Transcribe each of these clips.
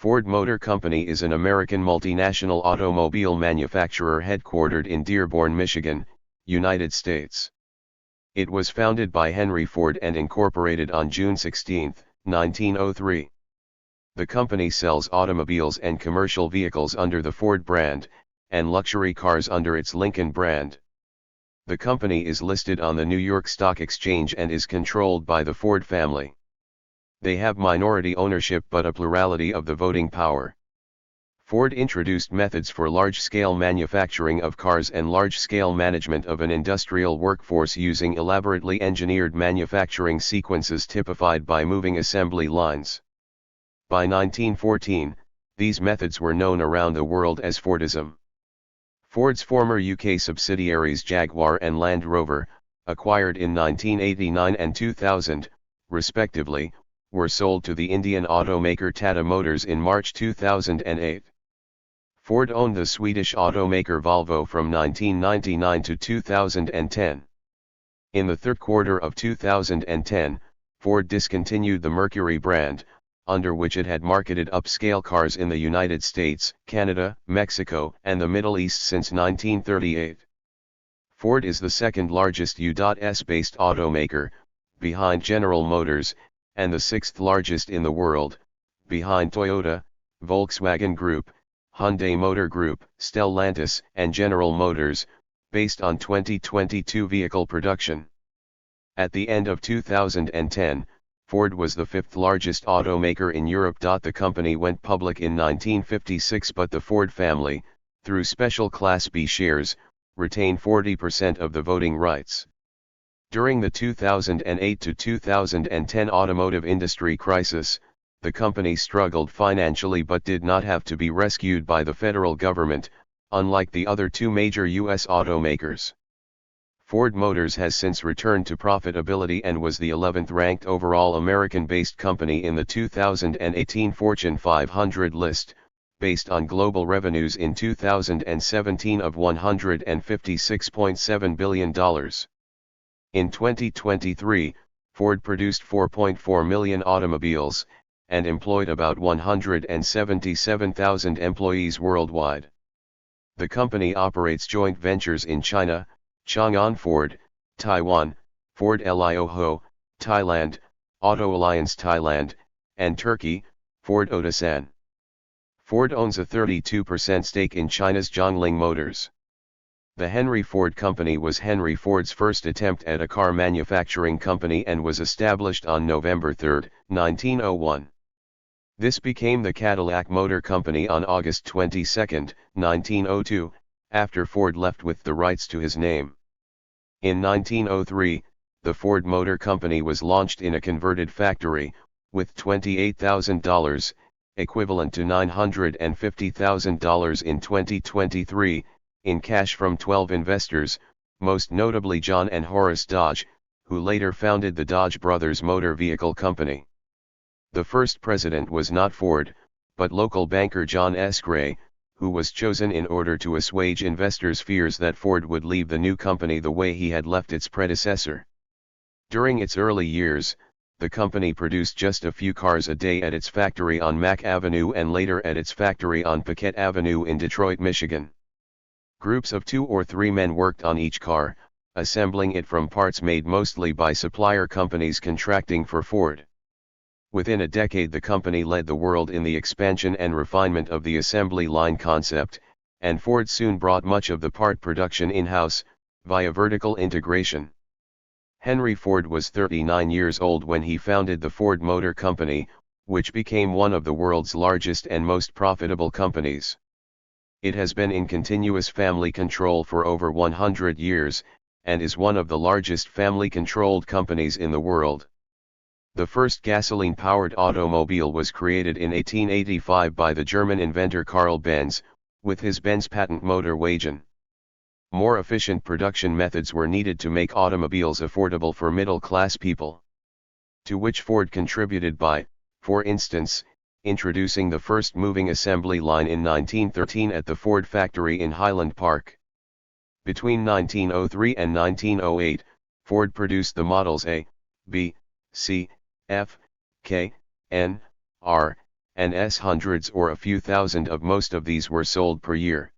Ford Motor Company is an American multinational automobile manufacturer headquartered in Dearborn, Michigan, United States. It was founded by Henry Ford and incorporated on June 16, 1903. The company sells automobiles and commercial vehicles under the Ford brand, and luxury cars under its Lincoln brand. The company is listed on the New York Stock Exchange and is controlled by the Ford family. They have minority ownership but a plurality of the voting power. Ford introduced methods for large-scale manufacturing of cars and large-scale management of an industrial workforce using elaborately engineered manufacturing sequences typified by moving assembly lines. By 1914, these methods were known around the world as Fordism. Ford's former UK subsidiaries Jaguar and Land Rover, acquired in 1989 and 2000, respectively, were sold to the Indian automaker Tata Motors in March 2008. Ford owned the Swedish automaker Volvo from 1999 to 2010. In the third quarter of 2010, Ford discontinued the Mercury brand, under which it had marketed upscale cars in the United States, Canada, Mexico, and the Middle East since 1938. Ford is the second-largest U.S.-based automaker, behind General Motors, and the sixth-largest in the world, behind Toyota, Volkswagen Group, Hyundai Motor Group, Stellantis, and General Motors, based on 2022 vehicle production. At the end of 2010, Ford was the fifth-largest automaker in Europe. The company went public in 1956, but the Ford family, through special Class B shares, retained 40% of the voting rights. During the 2008 to 2010 automotive industry crisis, the company struggled financially but did not have to be rescued by the federal government, unlike the other two major U.S. automakers. Ford Motors has since returned to profitability and was the 11th ranked overall American-based company in the 2018 Fortune 500 list, based on global revenues in 2017 of $156.7 billion. In 2023, Ford produced 4.4 million automobiles, and employed about 177,000 employees worldwide. The company operates joint ventures in China, Chang'an Ford, Taiwan, Ford Lioho, Thailand, Auto Alliance Thailand, and Turkey, Ford Otosan. Ford owns a 32% stake in China's Zhongling Motors. The Henry Ford Company was Henry Ford's first attempt at a car manufacturing company and was established on November 3, 1901. This became the Cadillac Motor Company on August 22, 1902, after Ford left with the rights to his name. In 1903, the Ford Motor Company was launched in a converted factory, with $28,000, equivalent to $950,000 in 2023, in cash from 12 investors, most notably John and Horace Dodge, who later founded the Dodge Brothers Motor Vehicle Company. The first president was not Ford, but local banker John S. Gray, who was chosen in order to assuage investors' fears that Ford would leave the new company the way he had left its predecessor. During its early years, the company produced just a few cars a day at its factory on Mack Avenue and later at its factory on Paquette Avenue in Detroit, Michigan. Groups of 2 or 3 men worked on each car, assembling it from parts made mostly by supplier companies contracting for Ford. Within a decade, the company led the world in the expansion and refinement of the assembly line concept, and Ford soon brought much of the part production in-house, via vertical integration. Henry Ford was 39 years old when he founded the Ford Motor Company, which became one of the world's largest and most profitable companies. It has been in continuous family control for over 100 years, and is one of the largest family-controlled companies in the world. The first gasoline-powered automobile was created in 1885 by the German inventor Karl Benz, with his Benz patent motor Wagen. More efficient production methods were needed to make automobiles affordable for middle-class people, to which Ford contributed by, for instance, introducing the first moving assembly line in 1913 at the Ford factory in Highland Park. Between 1903 and 1908, Ford produced the models A, B, C, F, K, N, R, and hundreds or a few thousand of most of these were sold per year.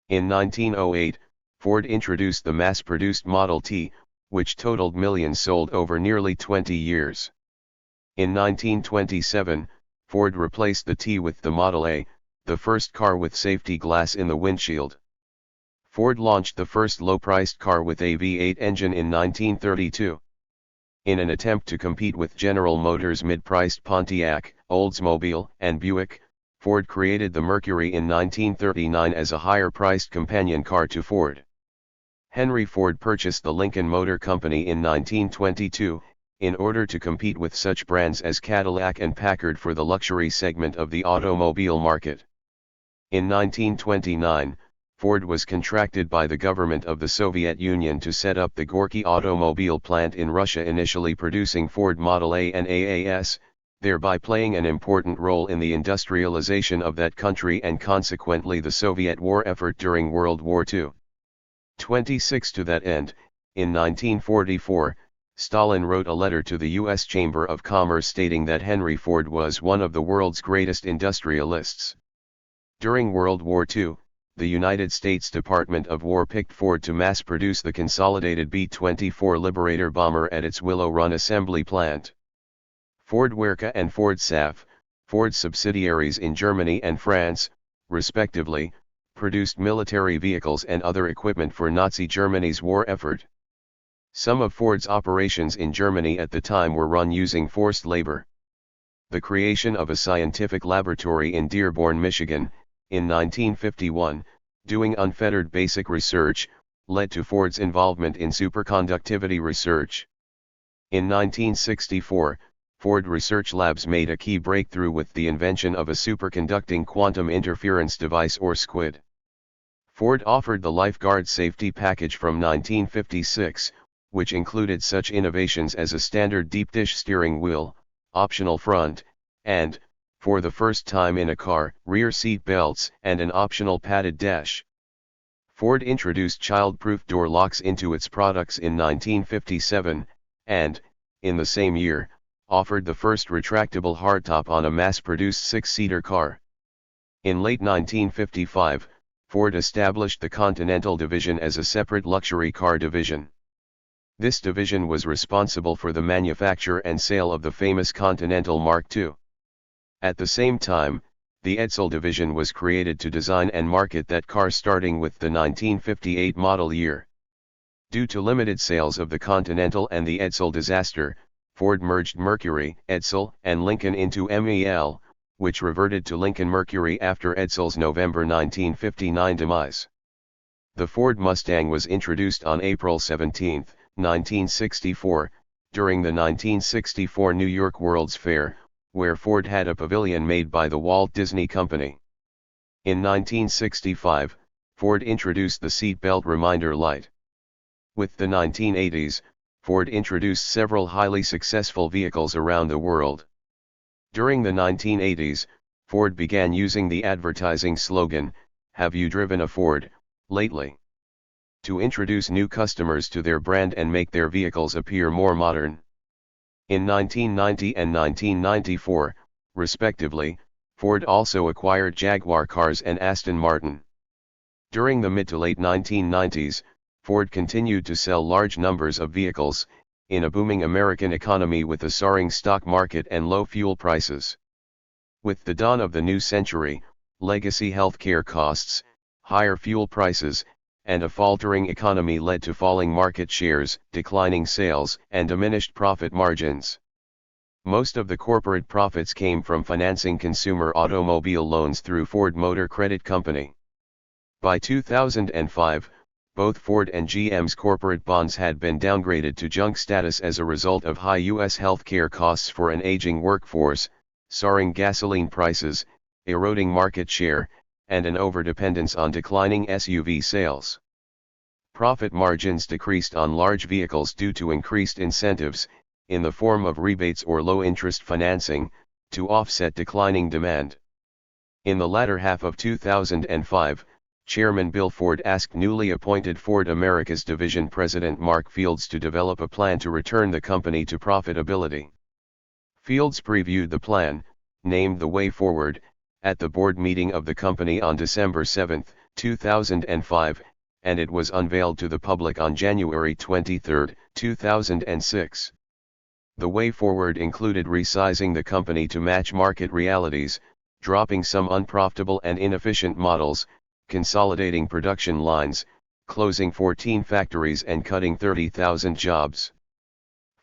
In 1908, Ford introduced the mass-produced Model T, which totaled millions sold over nearly 20 years. In 1927, Ford replaced the T with the Model A, the first car with safety glass in the windshield. Ford launched the first low-priced car with a V8 engine in 1932. In an attempt to compete with General Motors' mid-priced Pontiac, Oldsmobile, and Buick, Ford created the Mercury in 1939 as a higher-priced companion car to Ford. Henry Ford purchased the Lincoln Motor Company in 1922, in order to compete with such brands as Cadillac and Packard for the luxury segment of the automobile market. In 1929, Ford was contracted by the government of the Soviet Union to set up the Gorky automobile plant in Russia, initially producing Ford Model A and AAS, thereby playing an important role in the industrialization of that country and consequently the Soviet war effort during World War II. 26 To that end, in 1944, Stalin wrote a letter to the U.S. Chamber of Commerce stating that Henry Ford was one of the world's greatest industrialists. During World War II, the United States Department of War picked Ford to mass-produce the consolidated B-24 Liberator bomber at its Willow Run assembly plant. Ford Werke and Ford SAF, Ford's subsidiaries in Germany and France, respectively, produced military vehicles and other equipment for Nazi Germany's war effort. Some of Ford's operations in Germany at the time were run using forced labor. The creation of a scientific laboratory in Dearborn, Michigan, in 1951, doing unfettered basic research, led to Ford's involvement in superconductivity research. In 1964, Ford Research Labs made a key breakthrough with the invention of a superconducting quantum interference device or SQUID. Ford offered the Lifeguard Safety Package from 1956, which included such innovations as a standard deep-dish steering wheel, optional front, and, for the first time in a car, rear seat belts and an optional padded dash. Ford introduced child-proof door locks into its products in 1957, and, in the same year, offered the first retractable hardtop on a mass-produced six-seater car. In late 1955, Ford established the Continental Division as a separate luxury car division. This division was responsible for the manufacture and sale of the famous Continental Mark II. At the same time, the Edsel division was created to design and market that car starting with the 1958 model year. Due to limited sales of the Continental and the Edsel disaster, Ford merged Mercury, Edsel, and Lincoln into MEL, which reverted to Lincoln Mercury after Edsel's November 1959 demise. The Ford Mustang was introduced on April 17, 1964, during the 1964 New York World's Fair, where Ford had a pavilion made by the Walt Disney Company. In 1965, Ford introduced the seat belt reminder light. With the 1980s, Ford introduced several highly successful vehicles around the world. During the 1980s, Ford began using the advertising slogan, "Have you driven a Ford lately?" to introduce new customers to their brand and make their vehicles appear more modern. In 1990 and 1994, respectively, Ford also acquired Jaguar cars and Aston Martin. During the mid to late 1990s, Ford continued to sell large numbers of vehicles, in a booming American economy with a soaring stock market and low fuel prices. With the dawn of the new century, legacy healthcare costs, higher fuel prices, and a faltering economy led to falling market shares, declining sales, and diminished profit margins. Most of the corporate profits came from financing consumer automobile loans through Ford Motor Credit Company. By 2005, both Ford and GM's corporate bonds had been downgraded to junk status as a result of high U.S. healthcare costs for an aging workforce, soaring gasoline prices, eroding market share, and an overdependence on declining SUV sales. Profit margins decreased on large vehicles due to increased incentives, in the form of rebates or low-interest financing, to offset declining demand. In the latter half of 2005, Chairman Bill Ford asked newly appointed Ford America's Division President Mark Fields to develop a plan to return the company to profitability. Fields previewed the plan, named the way forward, at the board meeting of the company on December 7, 2005, and it was unveiled to the public on January 23, 2006. The way forward included resizing the company to match market realities, dropping some unprofitable and inefficient models, consolidating production lines, closing 14 factories and cutting 30,000 jobs.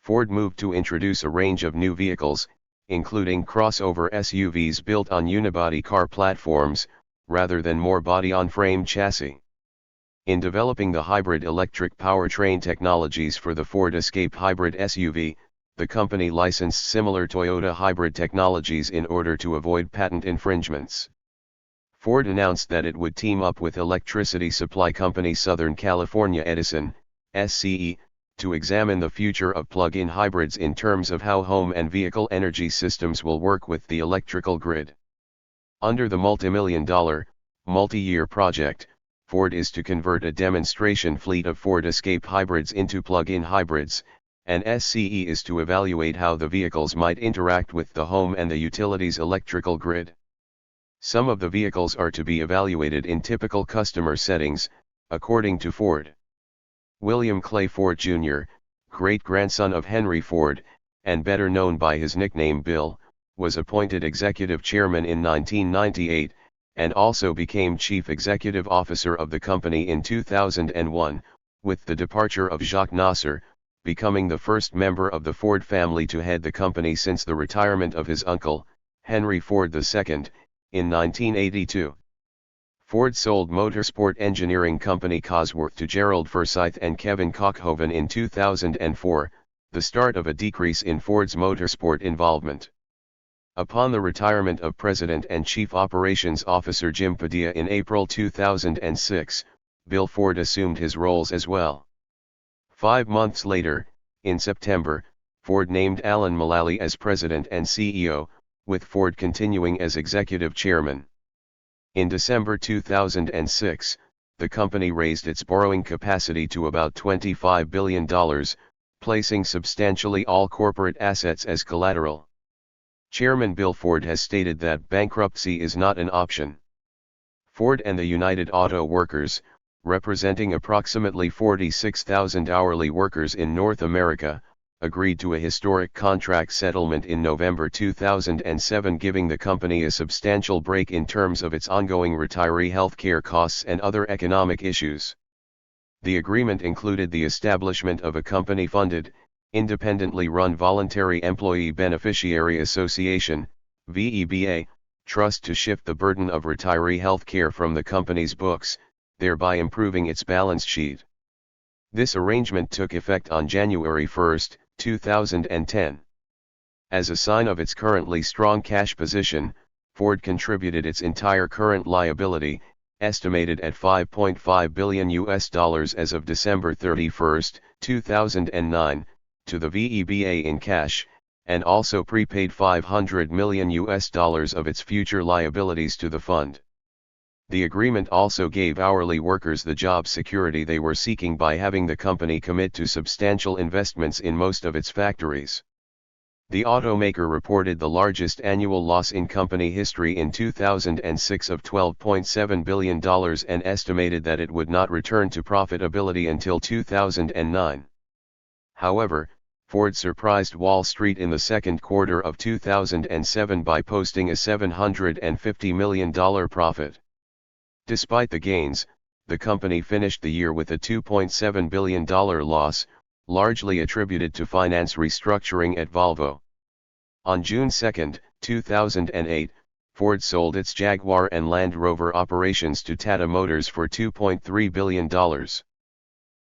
Ford moved to introduce a range of new vehicles, including crossover SUVs built on unibody car platforms, rather than more body-on-frame chassis. In developing the hybrid electric powertrain technologies for the Ford Escape hybrid SUV, the company licensed similar Toyota hybrid technologies in order to avoid patent infringements. Ford announced that it would team up with electricity supply company Southern California Edison, SCE, to examine the future of plug-in hybrids in terms of how home and vehicle energy systems will work with the electrical grid. Under the multi-million-dollar, multi-year project, Ford is to convert a demonstration fleet of Ford Escape hybrids into plug-in hybrids, and SCE is to evaluate how the vehicles might interact with the home and the utilities' electrical grid. Some of the vehicles are to be evaluated in typical customer settings, according to Ford. William Clay Ford Jr., great-grandson of Henry Ford, and better known by his nickname Bill, was appointed executive chairman in 1998, and also became chief executive officer of the company in 2001, with the departure of Jacques Nasser, becoming the first member of the Ford family to head the company since the retirement of his uncle, Henry Ford II, in 1982. Ford sold motorsport engineering company Cosworth to Gerald Forsyth and Kevin Cockhoven in 2004, the start of a decrease in Ford's motorsport involvement. Upon the retirement of President and Chief Operations Officer Jim Padilla in April 2006, Bill Ford assumed his roles as well. 5 months later, in September, Ford named Alan Mulally as President and CEO, with Ford continuing as Executive Chairman. In December 2006, the company raised its borrowing capacity to about $25 billion, placing substantially all corporate assets as collateral. Chairman Bill Ford has stated that bankruptcy is not an option. Ford and the United Auto Workers, representing approximately 46,000 hourly workers in North America, agreed to a historic contract settlement in November 2007, giving the company a substantial break in terms of its ongoing retiree health care costs and other economic issues. The agreement included the establishment of a company-funded, independently run Voluntary Employee Beneficiary Association, VEBA, trust to shift the burden of retiree health care from the company's books, thereby improving its balance sheet. This arrangement took effect on January 1, 2010. As a sign of its currently strong cash position, Ford contributed its entire current liability, estimated at $5.5 billion as of December 31, 2009, to the VEBA in cash, and also prepaid $500 million of its future liabilities to the fund. The agreement also gave hourly workers the job security they were seeking by having the company commit to substantial investments in most of its factories. The automaker reported the largest annual loss in company history in 2006 of $12.7 billion and estimated that it would not return to profitability until 2009. However, Ford surprised Wall Street in the second quarter of 2007 by posting a $750 million profit. Despite the gains, the company finished the year with a $2.7 billion loss, largely attributed to finance restructuring at Volvo. On June 2, 2008, Ford sold its Jaguar and Land Rover operations to Tata Motors for $2.3 billion.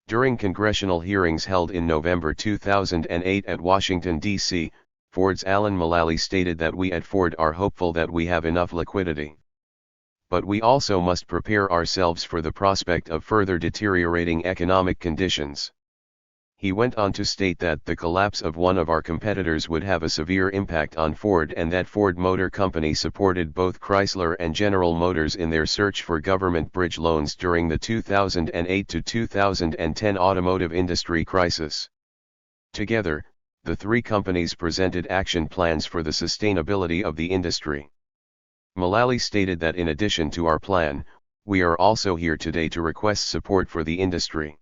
During congressional hearings held in November 2008 at Washington, D.C., Ford's Alan Mulally stated that we at Ford are hopeful that we have enough liquidity. But we also must prepare ourselves for the prospect of further deteriorating economic conditions. He went on to state that the collapse of one of our competitors would have a severe impact on Ford and that Ford Motor Company supported both Chrysler and General Motors in their search for government bridge loans during the 2008 to 2010 automotive industry crisis. Together, the three companies presented action plans for the sustainability of the industry. Mullally stated that in addition to our plan, we are also here today to request support for the industry.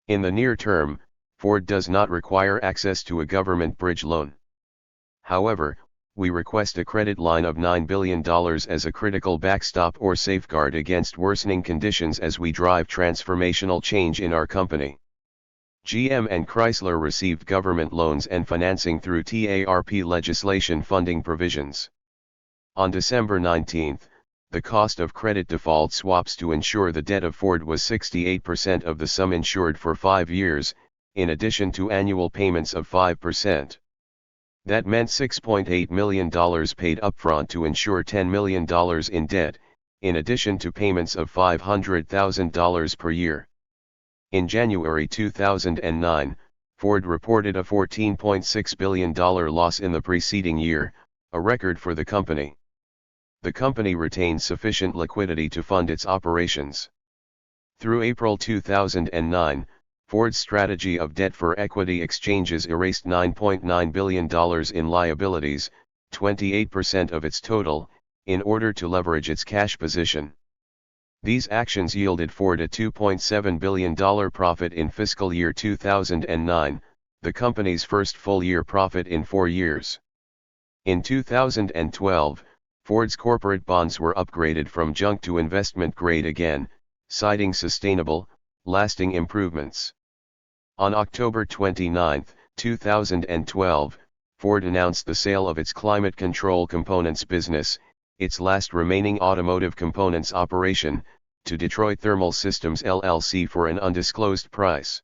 In the near term, Ford does not require access to a government bridge loan. However, we request a credit line of $9 billion as a critical backstop or safeguard against worsening conditions as we drive transformational change in our company. GM and Chrysler received government loans and financing through TARP legislation funding provisions. On December 19, the cost of credit default swaps to insure the debt of Ford was 68% of the sum insured for 5 years, in addition to annual payments of 5%. That meant $6.8 million paid upfront to insure $10 million in debt, in addition to payments of $500,000 per year. In January 2009, Ford reported a $14.6 billion loss in the preceding year, a record for the company. The company retained sufficient liquidity to fund its operations. Through April 2009, Ford's strategy of debt for equity exchanges erased $9.9 billion in liabilities, 28% of its total, in order to leverage its cash position. These actions yielded Ford a $2.7 billion profit in fiscal year 2009, the company's first full-year profit in 4 years. In 2012, Ford's corporate bonds were upgraded from junk to investment grade again, citing sustainable, lasting improvements. On October 29, 2012, Ford announced the sale of its climate control components business, its last remaining automotive components operation, to Detroit Thermal Systems LLC for an undisclosed price.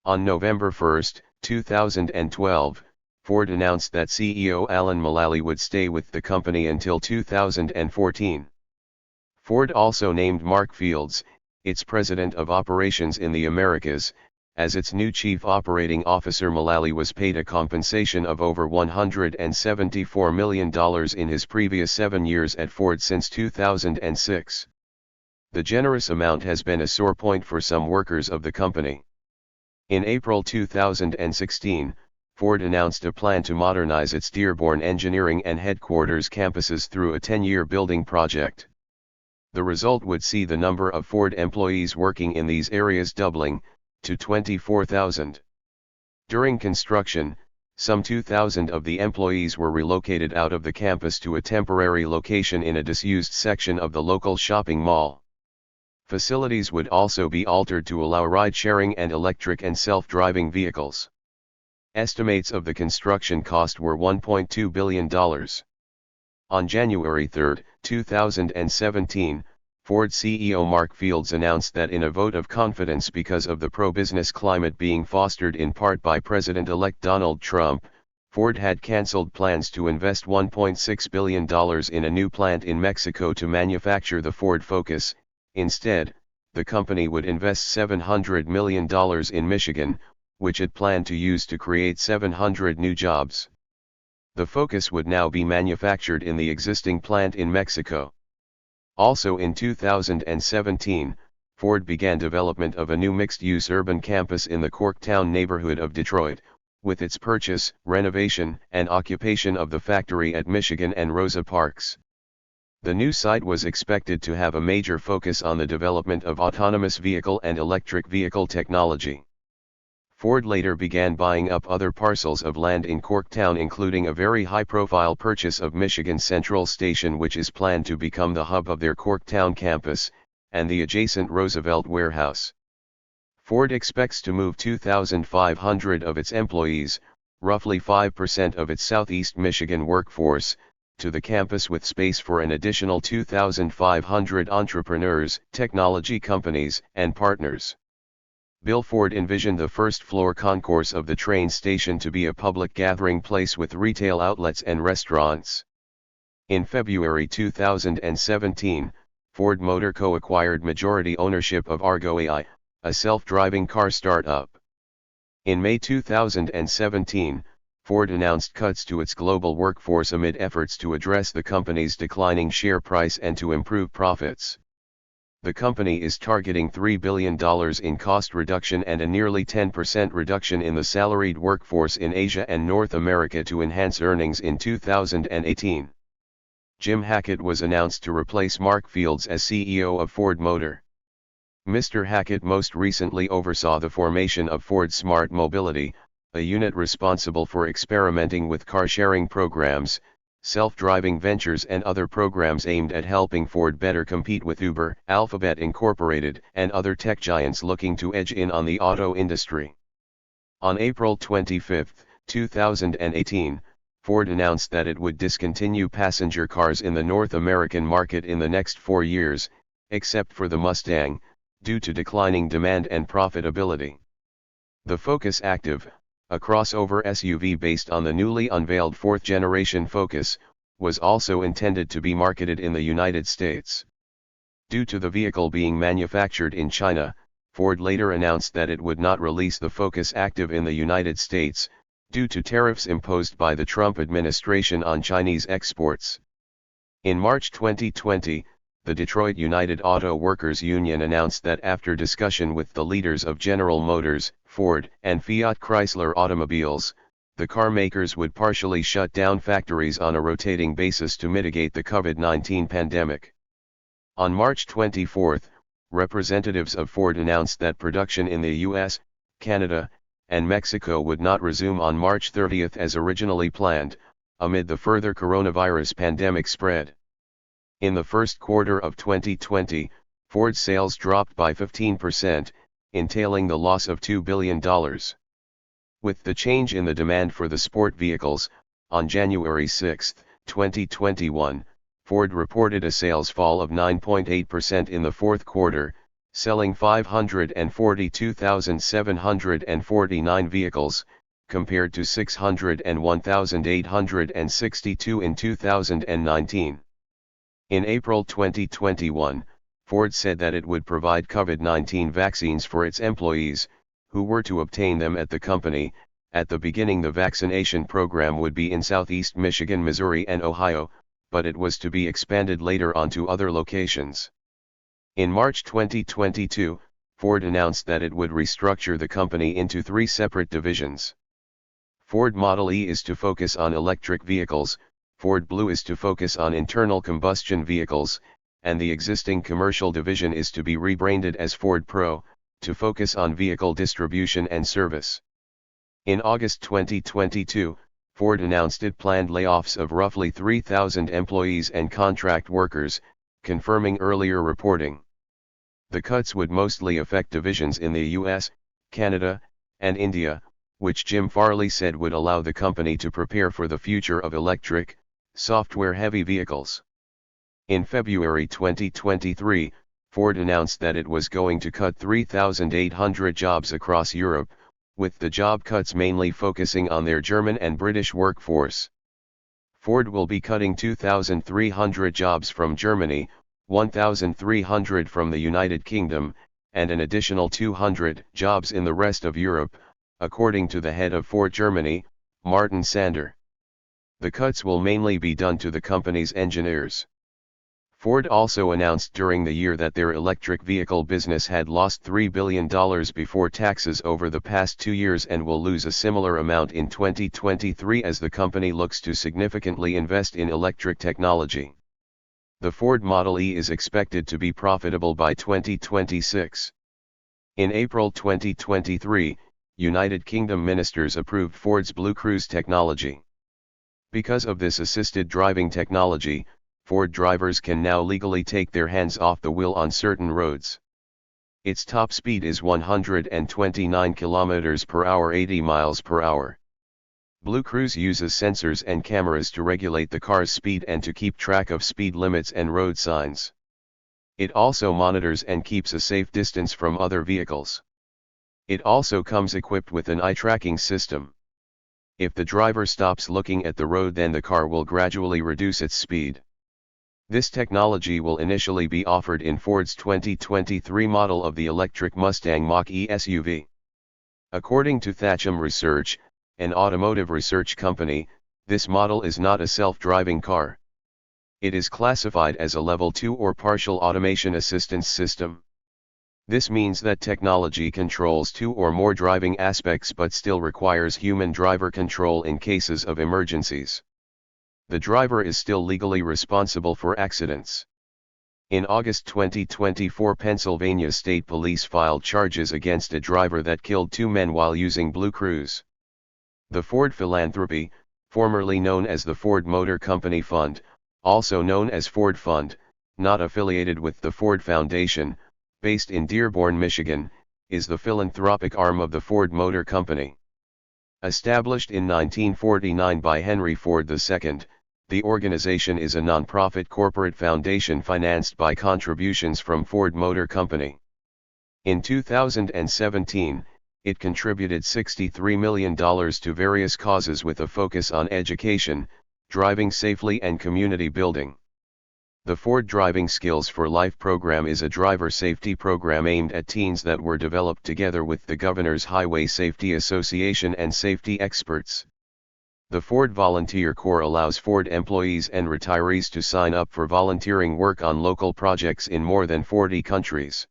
On November 1, 2012, Ford announced that CEO Alan Mulally would stay with the company until 2014. Ford also named Mark Fields, its president of operations in the Americas, as its new chief operating officer. Mulally was paid a compensation of over $174 million in his previous 7 years at Ford since 2006. The generous amount has been a sore point for some workers of the company. In April 2016, Ford announced a plan to modernize its Dearborn engineering and headquarters campuses through a 10-year building project. The result would see the number of Ford employees working in these areas doubling, to 24,000. During construction, some 2,000 of the employees were relocated out of the campus to a temporary location in a disused section of the local shopping mall. Facilities would also be altered to allow ride-sharing and electric and self-driving vehicles. Estimates of the construction cost were $1.2 billion. On January 3, 2017, Ford CEO Mark Fields announced that in a vote of confidence because of the pro-business climate being fostered in part by President-elect Donald Trump, Ford had canceled plans to invest $1.6 billion in a new plant in Mexico to manufacture the Ford Focus. Instead, the company would invest $700 million in Michigan, which it planned to use to create 700 new jobs. The Focus would now be manufactured in the existing plant in Mexico. Also in 2017, Ford began development of a new mixed-use urban campus in the Corktown neighborhood of Detroit, with its purchase, renovation, and occupation of the factory at Michigan and Rosa Parks. The new site was expected to have a major focus on the development of autonomous vehicle and electric vehicle technology. Ford later began buying up other parcels of land in Corktown, including a very high-profile purchase of Michigan Central Station, which is planned to become the hub of their Corktown campus, and the adjacent Roosevelt warehouse. Ford expects to move 2,500 of its employees, roughly 5% of its Southeast Michigan workforce, to the campus, with space for an additional 2,500 entrepreneurs, technology companies, and partners. Bill Ford envisioned the first-floor concourse of the train station to be a public gathering place with retail outlets and restaurants. In February 2017, Ford Motor Co. acquired majority ownership of Argo AI, a self-driving car startup. In May 2017, Ford announced cuts to its global workforce amid efforts to address the company's declining share price and to improve profits. The company is targeting $3 billion in cost reduction and a nearly 10% reduction in the salaried workforce in Asia and North America to enhance earnings in 2018. Jim Hackett was announced to replace Mark Fields as CEO of Ford Motor. Mr. Hackett most recently oversaw the formation of Ford Smart Mobility, a unit responsible for experimenting with car-sharing programs, self-driving ventures and other programs aimed at helping Ford better compete with Uber, Alphabet Incorporated, and other tech giants looking to edge in on the auto industry. On April 25, 2018, Ford announced that it would discontinue passenger cars in the North American market in the next 4 years, except for the Mustang, due to declining demand and profitability. The Focus Active, a crossover SUV based on the newly unveiled fourth-generation Focus, was also intended to be marketed in the United States. Due to the vehicle being manufactured in China, Ford later announced that it would not release the Focus Active in the United States, due to tariffs imposed by the Trump administration on Chinese exports. In March 2020, the Detroit United Auto Workers Union announced that after discussion with the leaders of General Motors, Ford, and Fiat Chrysler automobiles, the car makers would partially shut down factories on a rotating basis to mitigate the COVID-19 pandemic. On March 24, representatives of Ford announced that production in the US, Canada, and Mexico would not resume on March 30 as originally planned, amid the further coronavirus pandemic spread. In the first quarter of 2020, Ford sales dropped by 15%, entailing the loss of $2 billion. With the change in the demand for the sport vehicles, on January 6, 2021, Ford reported a sales fall of 9.8% in the fourth quarter, selling 542,749 vehicles, compared to 601,862 in 2019. In April 2021, Ford said that it would provide COVID-19 vaccines for its employees, who were to obtain them at the company. At the beginning, the vaccination program would be in Southeast Michigan, Missouri, and Ohio, but it was to be expanded later on to other locations. In March 2022, Ford announced that it would restructure the company into 3 separate divisions. Ford Model E is to focus on electric vehicles, Ford Blue is to focus on internal combustion vehicles, and the existing commercial division is to be rebranded as Ford Pro, to focus on vehicle distribution and service. In August 2022, Ford announced it planned layoffs of roughly 3,000 employees and contract workers, confirming earlier reporting. The cuts would mostly affect divisions in the US, Canada, and India, which Jim Farley said would allow the company to prepare for the future of electric, software-heavy vehicles. In February 2023, Ford announced that it was going to cut 3,800 jobs across Europe, with the job cuts mainly focusing on their German and British workforce. Ford will be cutting 2,300 jobs from Germany, 1,300 from the United Kingdom, and an additional 200 jobs in the rest of Europe, according to the head of Ford Germany, Martin Sander. The cuts will mainly be done to the company's engineers. Ford also announced during the year that their electric vehicle business had lost $3 billion before taxes over the past 2 years and will lose a similar amount in 2023 as the company looks to significantly invest in electric technology. The Ford Model E is expected to be profitable by 2026. In April 2023, United Kingdom ministers approved Ford's Blue Cruise technology. Because of this assisted driving technology, Ford drivers can now legally take their hands off the wheel on certain roads. Its top speed is 129 km per hour, 80 miles per hour. Blue Cruise uses sensors and cameras to regulate the car's speed and to keep track of speed limits and road signs. It also monitors and keeps a safe distance from other vehicles. It also comes equipped with an eye-tracking system. If the driver stops looking at the road, then the car will gradually reduce its speed. This technology will initially be offered in Ford's 2023 model of the electric Mustang Mach-E SUV. According to Thatcham Research, an automotive research company, this model is not a self-driving car. It is classified as a Level 2 or partial automation assistance system. This means that technology controls two or more driving aspects but still requires human driver control in cases of emergencies. The driver is still legally responsible for accidents. In August 2024, Pennsylvania State Police filed charges against a driver that killed two men while using Blue Cruise. The Ford Philanthropy, formerly known as the Ford Motor Company Fund, also known as Ford Fund, not affiliated with the Ford Foundation, based in Dearborn, Michigan, is the philanthropic arm of the Ford Motor Company. Established in 1949 by Henry Ford II, the organization is a non-profit corporate foundation financed by contributions from Ford Motor Company. In 2017, it contributed $63 million to various causes with a focus on education, driving safely and community building. The Ford Driving Skills for Life program is a driver safety program aimed at teens that were developed together with the Governor's Highway Safety Association and safety experts. The Ford Volunteer Corps allows Ford employees and retirees to sign up for volunteering work on local projects in more than 40 countries.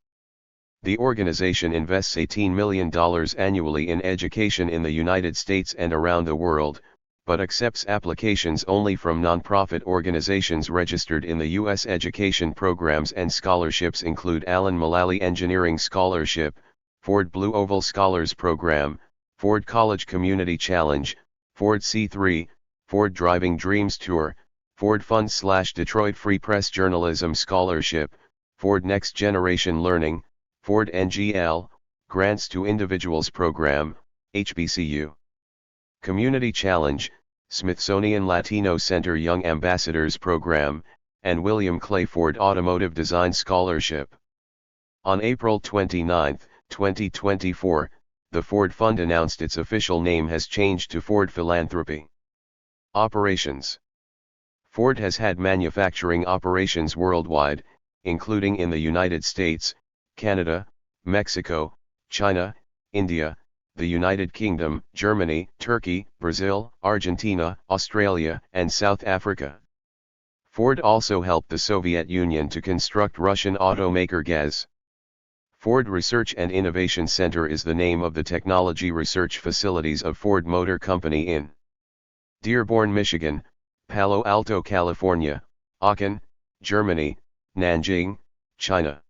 The organization invests $18 million annually in education in the United States and around the world, but accepts applications only from nonprofit organizations registered in the U.S. Education programs and scholarships include Alan Mulally Engineering Scholarship, Ford Blue Oval Scholars Program, Ford College Community Challenge, Ford C3, Ford Driving Dreams Tour, Ford Fund/Detroit Free Press Journalism Scholarship, Ford Next Generation Learning, Ford NGL, Grants to Individuals Program, HBCU. Community Challenge, Smithsonian Latino Center Young Ambassadors Program, and William Clay Ford Automotive Design Scholarship. On April 29, 2024, the Ford Fund announced its official name has changed to Ford Philanthropy. Operations. Ford has had manufacturing operations worldwide, including in the United States, Canada, Mexico, China, India, the United Kingdom, Germany, Turkey, Brazil, Argentina, Australia, and South Africa. Ford also helped the Soviet Union to construct Russian automaker GAZ. Ford Research and Innovation Center is the name of the technology research facilities of Ford Motor Company in Dearborn, Michigan, Palo Alto, California, Aachen, Germany, Nanjing, China.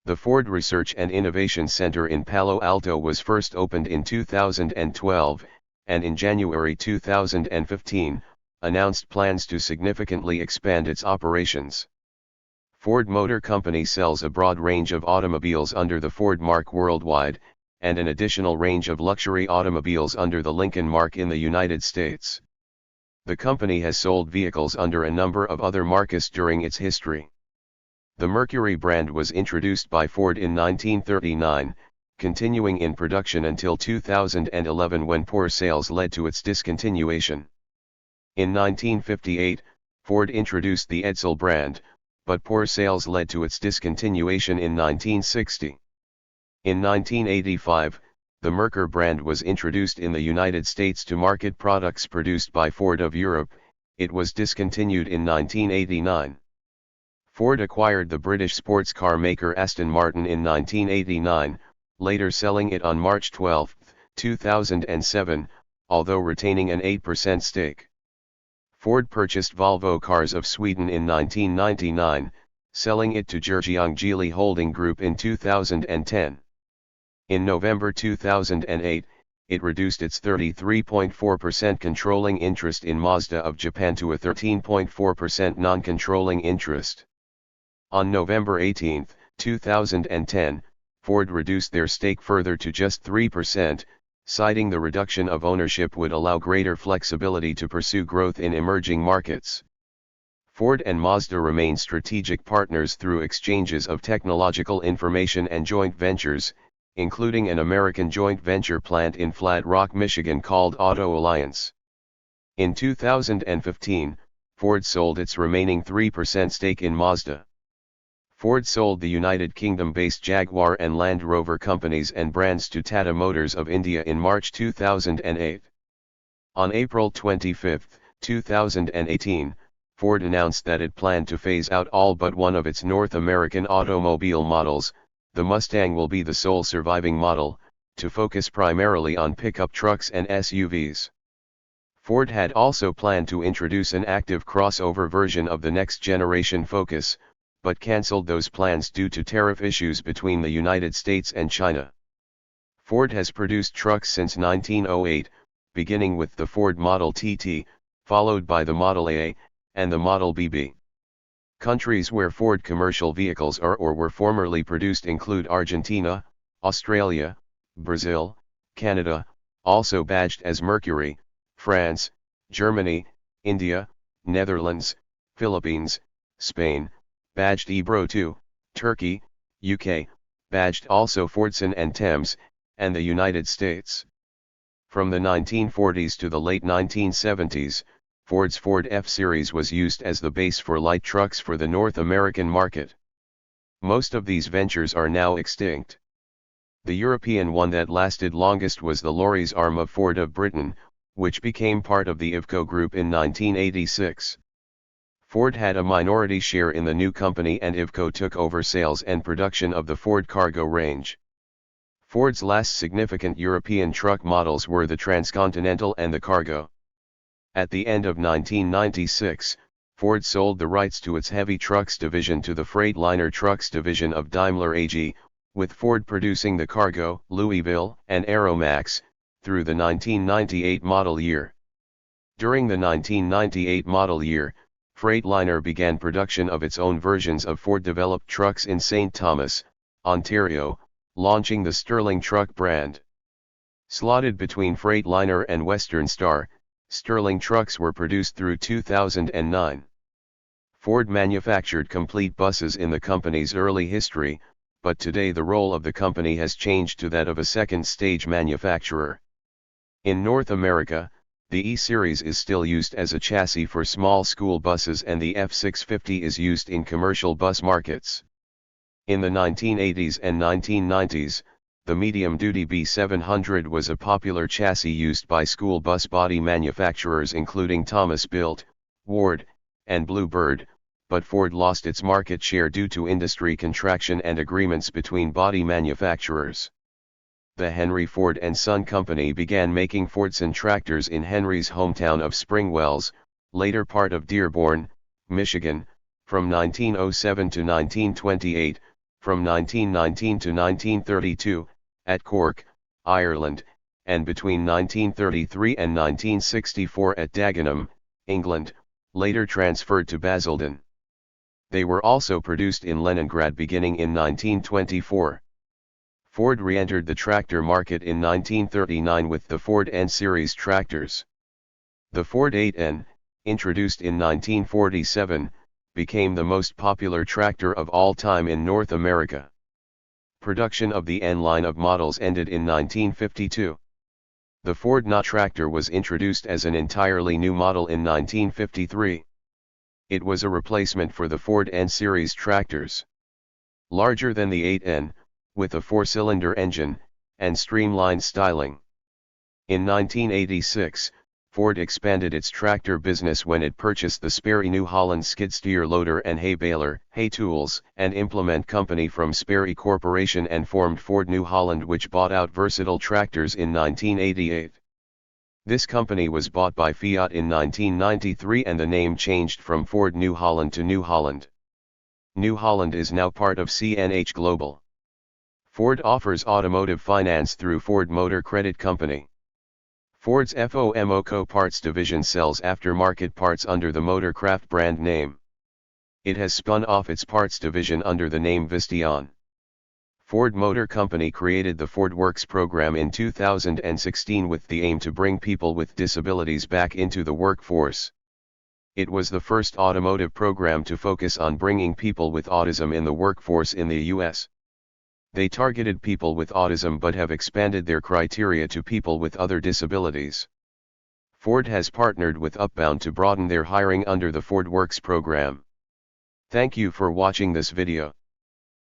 The Ford Research and Innovation Center in Palo Alto was first opened in 2012, and in January 2015, announced plans to significantly expand its operations. Ford Motor Company sells a broad range of automobiles under the Ford mark worldwide, and an additional range of luxury automobiles under the Lincoln mark in the United States. The company has sold vehicles under a number of other marques during its history. The Mercury brand was introduced by Ford in 1939, continuing in production until 2011 when poor sales led to its discontinuation. In 1958, Ford introduced the Edsel brand, but poor sales led to its discontinuation in 1960. In 1985, the Mercury brand was introduced in the United States to market products produced by Ford of Europe. It was discontinued in 1989. Ford acquired the British sports car maker Aston Martin in 1989, later selling it on March 12, 2007, although retaining an 8% stake. Ford purchased Volvo Cars of Sweden in 1999, selling it to Georgiang Geely Holding Group in 2010. In November 2008, it reduced its 33.4% controlling interest in Mazda of Japan to a 13.4% non-controlling interest. On November 18, 2010, Ford reduced their stake further to just 3%, citing the reduction of ownership would allow greater flexibility to pursue growth in emerging markets. Ford and Mazda remain strategic partners through exchanges of technological information and joint ventures, including an American joint venture plant in Flat Rock, Michigan called Auto Alliance. In 2015, Ford sold its remaining 3% stake in Mazda. Ford sold the United Kingdom-based Jaguar and Land Rover companies and brands to Tata Motors of India in March 2008. On April 25, 2018, Ford announced that it planned to phase out all but one of its North American automobile models. The Mustang will be the sole surviving model, to focus primarily on pickup trucks and SUVs. Ford had also planned to introduce an active crossover version of the next-generation Focus, but cancelled those plans due to tariff issues between the United States and China. Ford has produced trucks since 1908, beginning with the Ford Model TT, followed by the Model A, and the Model BB. Countries where Ford commercial vehicles are or were formerly produced include Argentina, Australia, Brazil, Canada, also badged as Mercury, France, Germany, India, Netherlands, Philippines, Spain, badged Ebro 2, Turkey, UK, badged also Fordson and Thames, and the United States. From the 1940s to the late 1970s, Ford's Ford F-Series was used as the base for light trucks for the North American market. Most of these ventures are now extinct. The European one that lasted longest was the lorries arm of Ford of Britain, which became part of the Iveco Group in 1986. Ford had a minority share in the new company and Iveco took over sales and production of the Ford Cargo range. Ford's last significant European truck models were the Transcontinental and the Cargo. At the end of 1996, Ford sold the rights to its heavy trucks division to the Freightliner Trucks division of Daimler AG, with Ford producing the Cargo, Louisville, and Aeromax, through the 1998 model year. During the 1998 model year, Freightliner began production of its own versions of Ford-developed trucks in St. Thomas, Ontario, launching the Sterling truck brand. Slotted between Freightliner and Western Star, Sterling trucks were produced through 2009. Ford manufactured complete buses in the company's early history, but today the role of the company has changed to that of a second-stage manufacturer. In North America, the E-Series is still used as a chassis for small school buses and the F650 is used in commercial bus markets. In the 1980s and 1990s, the medium-duty B700 was a popular chassis used by school bus body manufacturers including Thomas Built, Ward, and Bluebird, but Ford lost its market share due to industry contraction and agreements between body manufacturers. The Henry Ford & Son Company began making Fordson tractors in Henry's hometown of Spring Wells, later part of Dearborn, Michigan, from 1907 to 1928, from 1919 to 1932, at Cork, Ireland, and between 1933 and 1964 at Dagenham, England, later transferred to Basildon. They were also produced in Leningrad beginning in 1924. Ford re-entered the tractor market in 1939 with the Ford N-Series tractors. The Ford 8N, introduced in 1947, became the most popular tractor of all time in North America. Production of the N line of models ended in 1952. The Ford Knot tractor was introduced as an entirely new model in 1953. It was a replacement for the Ford N-Series tractors. Larger than the 8N, with a four-cylinder engine, and streamlined styling. In 1986, Ford expanded its tractor business when it purchased the Sperry New Holland skid steer loader and hay baler, hay tools, and implement company from Sperry Corporation and formed Ford New Holland, which bought out Versatile Tractors in 1988. This company was bought by Fiat in 1993 and the name changed from Ford New Holland to New Holland. New Holland is now part of CNH Global. Ford offers automotive finance through Ford Motor Credit Company. Ford's FOMOCO Parts division sells aftermarket parts under the Motorcraft brand name. It has spun off its parts division under the name Visteon. Ford Motor Company created the Ford Works program in 2016 with the aim to bring people with disabilities back into the workforce. It was the first automotive program to focus on bringing people with autism in the workforce in the U.S. They targeted people with autism but have expanded their criteria to people with other disabilities. Ford has partnered with Upbound to broaden their hiring under the Ford Works program. Thank you for watching this video.